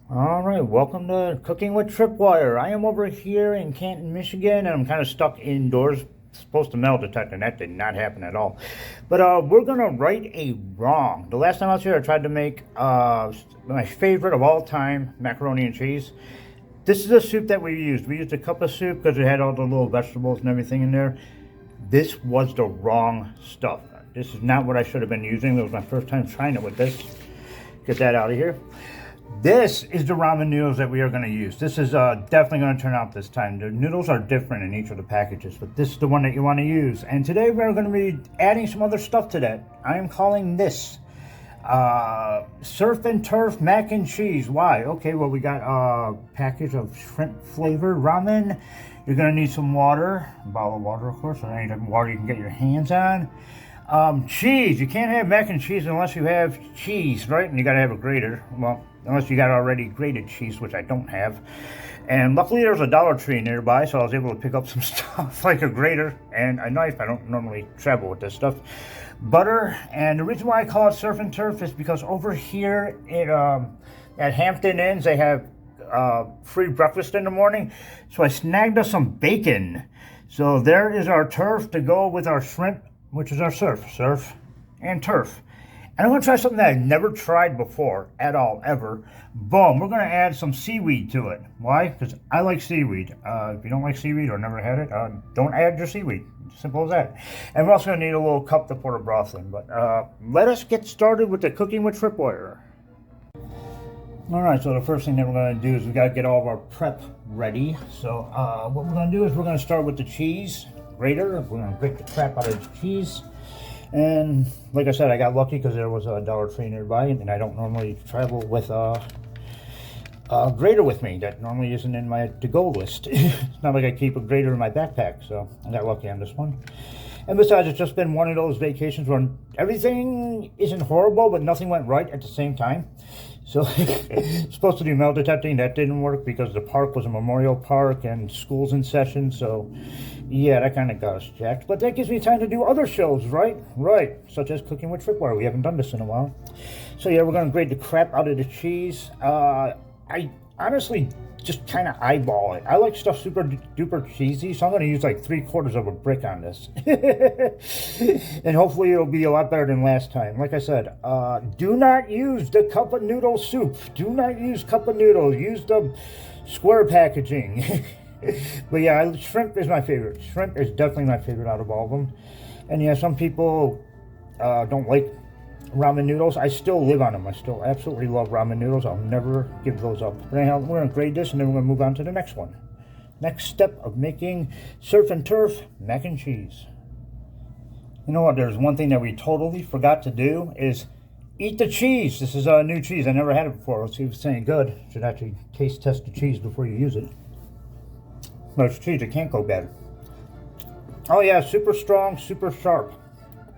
Alright, welcome to Cooking with Tripwire. I am over here in Canton, Michigan, and I'm kind of stuck indoors. Supposed to metal detect, and that did not happen at all. But we're going to right a wrong. The last time I was here, I tried to make my favorite of all time, macaroni and cheese. This is the soup that we used. We used a cup of soup because it had all the little vegetables and everything in there. This was the wrong stuff. This is not what I should have been using. It was my first time trying it with this. Get that out of here. This is the ramen noodles that we are going to use. This is definitely going to turn out this time. The noodles are different in each of the packages, but this is the one that you want to use. And today we're going to be adding some other stuff to that. I am calling this Surf and Turf Mac and Cheese. Why? Okay, well, we got a package of shrimp flavored ramen. You're going to need some water, a bottle of water, of course, or any type of water you can get your hands on. Cheese. You can't have mac and cheese unless you have cheese, right? And you got to have a grater. Well, unless you got already grated cheese, which I don't have. And luckily there's a Dollar Tree nearby, so I was able to pick up some stuff like a grater and a knife. I don't normally travel with this stuff. Butter. And the reason why I call it Surf and Turf is because over here at Hampton Inns, they have free breakfast in the morning. So I snagged us some bacon. So there is our turf to go with our shrimp, which is our surf and turf. And I'm going to try something that I've never tried before at all, ever. Boom, we're going to add some seaweed to it. Why? Because I like seaweed. If you don't like seaweed or never had it, don't add your seaweed. Simple as that. And we're also going to need a little cup to pour the broth in. But let us get started with the Cooking with Tripwire. Alright, so the first thing that we're going to do is we got to get all of our prep ready. So what we're going to do is we're going to start with the cheese grater. We're going to grate the crap out of the cheese. And like I said, I got lucky because there was a Dollar Tree nearby, and I don't normally travel with a grater with me. That normally isn't in my to-go list. It's not like I keep a grater in my backpack, so I got lucky on this one. And besides, it's just been one of those vacations where everything isn't horrible, but nothing went right at the same time. So supposed to do metal detecting, that didn't work because the park was a memorial park and school's in session. So yeah, that kind of got us jacked. But that gives me time to do other shows, right? Right, such as Cooking with Tripwire. We haven't done this in a while. So yeah, we're going to grate the crap out of the cheese. I honestly just kind of eyeball it. I like stuff super duper cheesy, so I'm going to use like 3/4 of a brick on this. And hopefully it'll be a lot better than last time. Like I said, do not use the cup of noodle soup. Do not use cup of noodles. Use the square packaging. But yeah, shrimp is my favorite. Shrimp is definitely my favorite out of all of them. And yeah, some people don't like ramen noodles. I still live on them. I still absolutely love ramen noodles. I'll never give those up. But anyhow, we're going to grade this and then we're going to move on to the next one. Next step of making Surf and Turf mac and cheese. You know what? There's one thing that we totally forgot to do is eat the cheese. This is a new cheese. I never had it before. Let's see if it's any good. Should actually taste test the cheese before you use it. No, it's cheese. It can't go bad. Oh yeah, super strong, super sharp.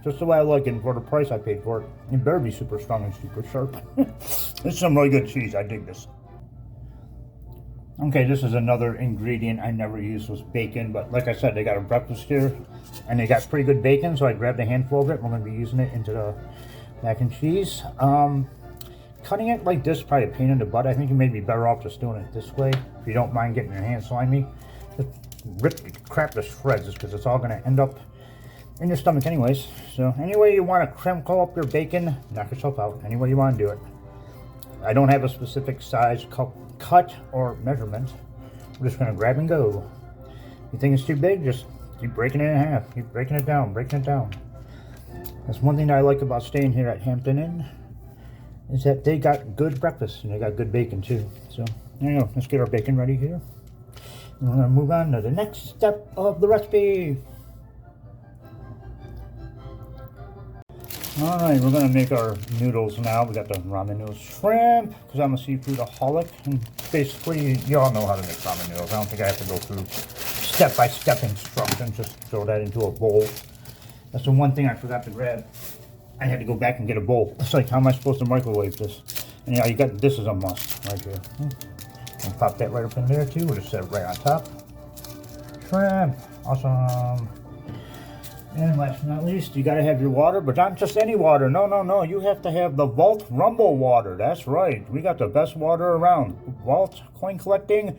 Just the way I like it, and for the price I paid for it. It better be super strong and super sharp. This is some really good cheese. I dig this. Okay, this is another ingredient I never used was bacon, but like I said, they got a breakfast here, and they got pretty good bacon, so I grabbed a handful of it. We're going to be using it into the mac and cheese. Cutting it like this is probably a pain in the butt. I think you may be better off just doing it this way. If you don't mind getting your hands slimy, just rip the crap to shreds, because it's all going to end up in your stomach anyways. So any way you want to crinkle up your bacon, knock yourself out. Any way you want to do it. I don't have a specific size, cut, or measurement. We're just going to grab and go. If you think it's too big, just keep breaking it in half. Keep breaking it down, breaking it down. That's one thing that I like about staying here at Hampton Inn, is that they got good breakfast and they got good bacon too. So there you go. Let's get our bacon ready here. And we're going to move on to the next step of the recipe. Alright, we're going to make our noodles now. We got the ramen noodles shrimp, because I'm a seafoodaholic. And basically, you all know how to make ramen noodles. I don't think I have to go through step-by-step instructions. Just throw that into a bowl. That's the one thing I forgot to grab. I had to go back and get a bowl. It's like, how am I supposed to microwave this? And yeah, you got, this is a must right here. And pop that right up in there too. We'll just set it right on top. Shrimp. Awesome. And last but not least, you gotta have your water, but not just any water. No, no, no. You have to have the Vault Rumble water. That's right. We got the best water around. Vault coin collecting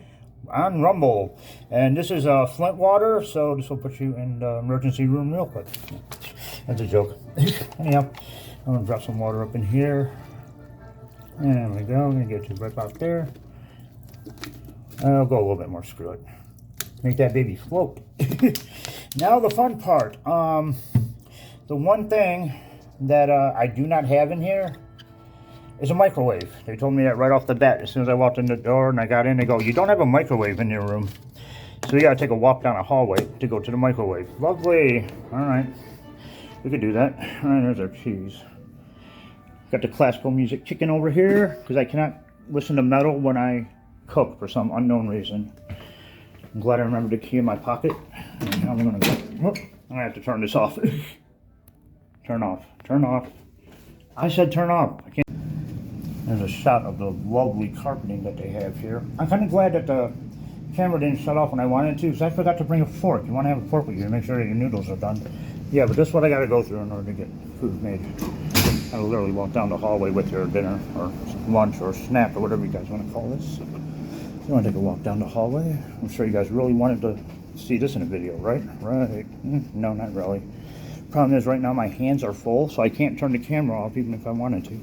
on Rumble. And this is Flint water, so this will put you in the emergency room real quick. That's a joke. Anyhow, I'm gonna drop some water up in here. There we go. I'm gonna get you right about there. I'll go a little bit more. Screw it. Make that baby float. Now the fun part. The one thing that I do not have in here is a microwave. They told me that right off the bat. As soon as I walked in the door and I got in, they go, "You don't have a microwave in your room, so you gotta take a walk down a hallway to go to the microwave." Lovely. All right, we could do that. All right, there's our cheese. Got the classical music kicking over here because I cannot listen to metal when I cook for some unknown reason. I'm glad I remembered the key in my pocket. And now I'm gonna go. Whoop, I'm gonna have to turn this off. Turn off. Turn off. I said turn off. I can't. There's a shot of the lovely carpeting that they have here. I'm kind of glad that the camera didn't shut off when I wanted to, because I forgot to bring a fork. You want to have a fork with you to make sure that your noodles are done. Yeah, but this is what I got to go through in order to get food made. I literally walk down the hallway with your dinner or lunch or snack or whatever you guys want to call this. You want to take a walk down the hallway? I'm sure you guys really wanted to see this in a video, right? Right. No, not really. Problem is right now my hands are full, so I can't turn the camera off even if I wanted to.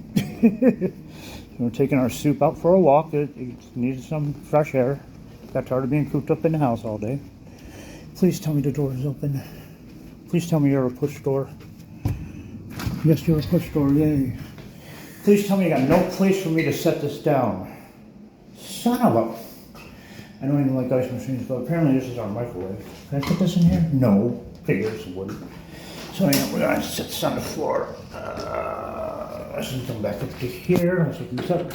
We're taking our soup out for a walk. It needed some fresh air. Got tired of being cooped up in the house all day. Please tell me the door is open. Please tell me you're a push door. Yes, you're a push door, yay. Please tell me you got no place for me to set this down. Son of a... I don't even like ice machines, but apparently this is our microwave. Can I put this in here? No. Figures it would. So anyway, we're gonna set this on the floor. Let's just come back up to here. Let's open this up.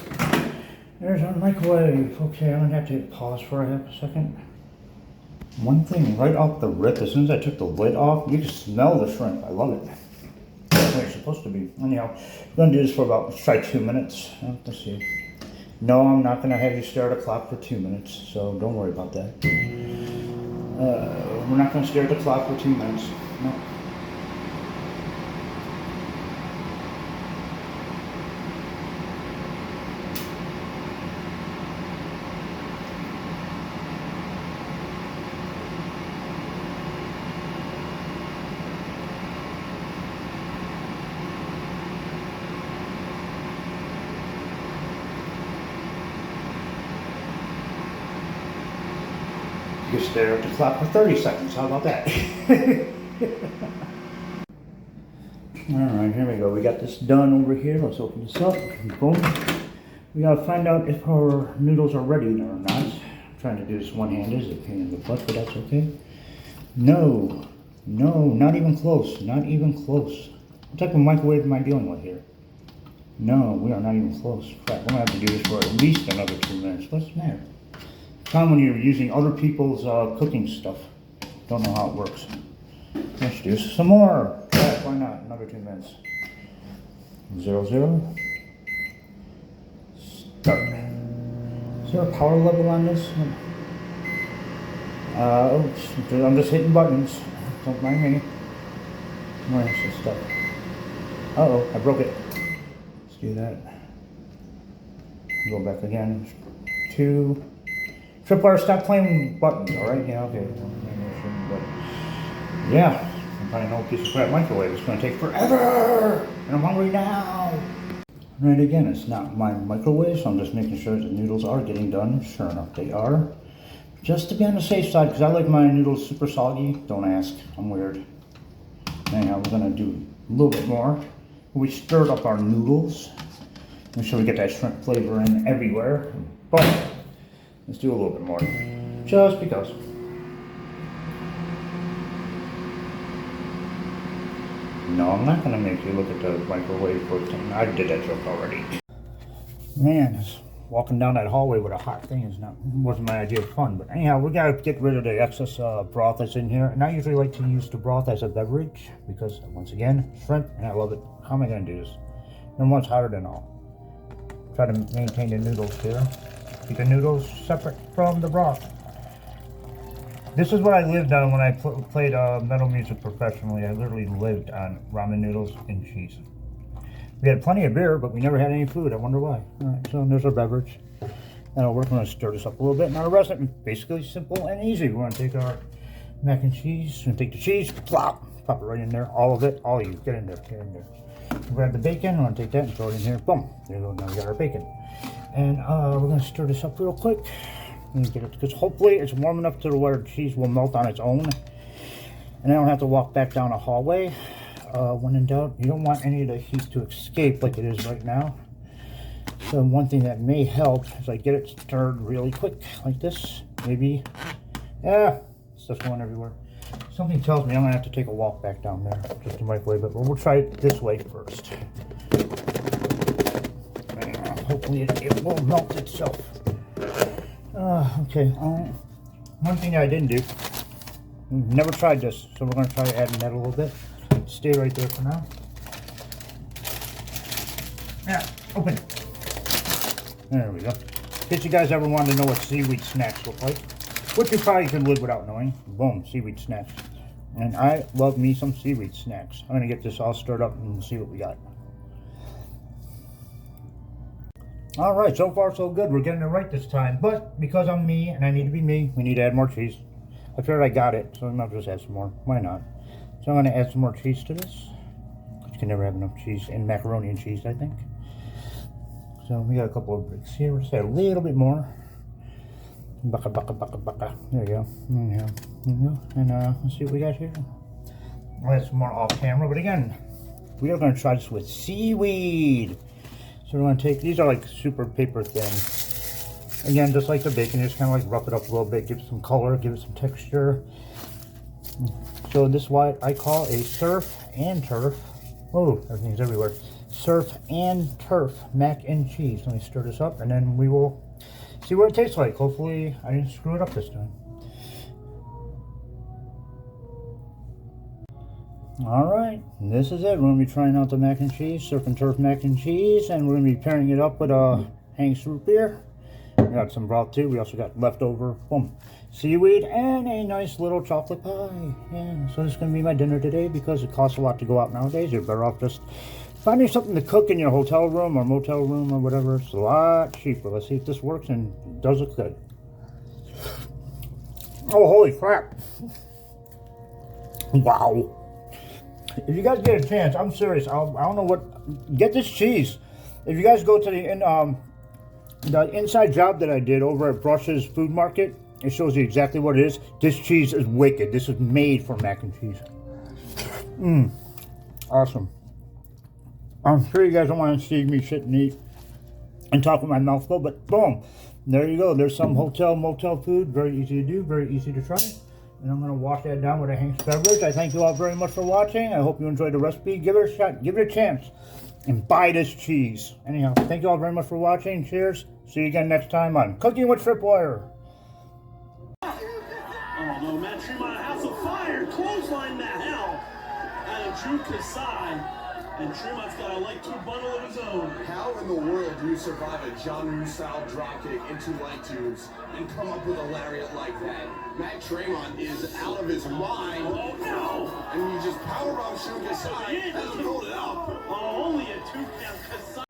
There's our microwave. Okay, I'm gonna have to pause for a half a second. One thing right off the rip, as soon as I took the lid off, you can smell the shrimp. I love it. That's what it's supposed to be. Anyhow, we're gonna do this for about, let's try 2 minutes. Let's see. No, I'm not gonna have you stare at a clock for 2 minutes, so don't worry about that. We're not gonna stare at the clock for 2 minutes. No. You can stare at the clock for 30 seconds. How about that? Alright, here we go. We got this done over here. Let's open this up. Boom. We gotta find out if our noodles are ready or not. I'm trying to do this one-handed. It's a pain in the butt, but that's okay. No. No, not even close. Not even close. What type of microwave am I dealing with here? No, we are not even close. Crap, we're gonna have to do this for at least another 2 minutes. What's the matter? Time when you're using other people's cooking stuff. Don't know how it works. Let's do some more. Yeah, why not? Another 2 minutes. 0, 0. Start. Is there a power level on this? I'm just hitting buttons. Don't mind me. Where's this stuff? Uh-oh, I broke it. Let's do that. Go back again. 2. Tripwire, stop playing buttons, alright? Yeah, okay. But yeah, I'm trying to know a piece of crap microwave. It's going to take forever! And I'm hungry now! Right, again, it's not my microwave, so I'm just making sure the noodles are getting done. Sure enough, they are. Just to be on the safe side, because I like my noodles super soggy. Don't ask. I'm weird. Anyhow, we're going to do a little bit more. We stirred up our noodles. Make sure we get that shrimp flavor in everywhere. Boom! Let's do a little bit more, just because. No, I'm not going to make you look at the microwave for thing. I did that joke already. Man, walking down that hallway with a hot thing wasn't my idea of fun. But anyhow, we got to get rid of the excess broth that's in here. And I usually like to use the broth as a beverage because, once again, shrimp, and I love it. How am I going to do this? Number one's hotter than all. Try to maintain the noodles here. Keep the noodles separate from the broth. This is what I lived on when I played metal music professionally. I literally lived on ramen noodles and cheese. We had plenty of beer, but we never had any food. I wonder why. All right, so there's our beverage. That'll work. I'm going to stir this up a little bit. Now the rest of it, basically simple and easy. We're going to take our mac and cheese. We're going to take the cheese, plop it right in there. All of it, all of you, get in there, get in there. Grab the bacon. We're going to take that and throw it in here. Boom. There you go. Now we got our bacon. And we're going to stir this up real quick. And get it, because hopefully it's warm enough to where the cheese will melt on its own. And I don't have to walk back down a hallway. When in doubt, you don't want any of the heat to escape like it is right now. So one thing that may help is I get it stirred really quick, like this. Maybe, yeah, stuff's going everywhere. Something tells me I'm gonna have to take a walk back down there just to microwave it, but we'll try it this way first. Hopefully it will melt itself. Okay, one thing I didn't do, we've never tried this, so we're gonna try adding that a little bit. Stay right there for now. Yeah, open. There we go. In case you guys ever wanted to know what seaweed snacks look like, which you probably can live without knowing. Boom, seaweed snacks. And I love me some seaweed snacks. I'm gonna get this all stirred up and we'll see what we got. All right, so far so good. We're getting it right this time. But because I'm me and I need to be me, we need to add more cheese. I figured I got it, so I might just add some more. Why not? So I'm going to add some more cheese to this. You can never have enough cheese and macaroni and cheese, I think. So we got a couple of bricks here. We'll just add a little bit more. Baka, baka, baka, baka. There you go. There you go. And let's see what we got here. I'll add some more off camera. But again, we are going to try this with seaweed. So we're going to take, these are like super paper thin. Again, just like the bacon, just kind of like rough it up a little bit, give it some color, give it some texture. So this is what I call a surf and turf. Oh, everything's everywhere. Surf and turf mac and cheese. Let me stir this up and then we will see what it tastes like. Hopefully I didn't screw it up this time. Alright, this is it. We're going to be trying out the mac and cheese, surf and turf mac and cheese, and we're going to be pairing it up with Hank's root beer. We got some broth too. We also got leftover, boom, seaweed and a nice little chocolate pie. Yeah, so this is going to be my dinner today because it costs a lot to go out nowadays. You're better off just finding something to cook in your hotel room or motel room or whatever. It's a lot cheaper. Let's see if this works and does it good. Oh, holy crap. Wow. If you guys get a chance, I'm serious. I don't know what. Get this cheese. If you guys go to the inside job that I did over at Brush's Food Market, it shows you exactly what it is. This cheese is wicked. This is made for mac and cheese. Awesome. I'm sure you guys don't want to see me sit and eat and talk with my mouth full, but boom, there you go. There's some hotel motel food. Very easy to do. Very easy to try. And I'm going to wash that down with a Hank's beverage. I thank you all very much for watching. I hope you enjoyed the recipe. Give it a shot. Give it a chance. And buy this cheese. Anyhow, thank you all very much for watching. Cheers. See you again next time on Cooking with Tripwire. Oh no, man, Tremont, a house of fire. Clothesline the hell out of Drew Kasai. And Tremont's got a light tube bundle of his own. How in the world do you survive a John Woo-style dropkick into light tubes and come up with a lariat like that? Matt Tremont is out of his mind. Oh no! And you just powerbomb Drew Kasai and he pulled it up. Oh, only a 2-count Kasai.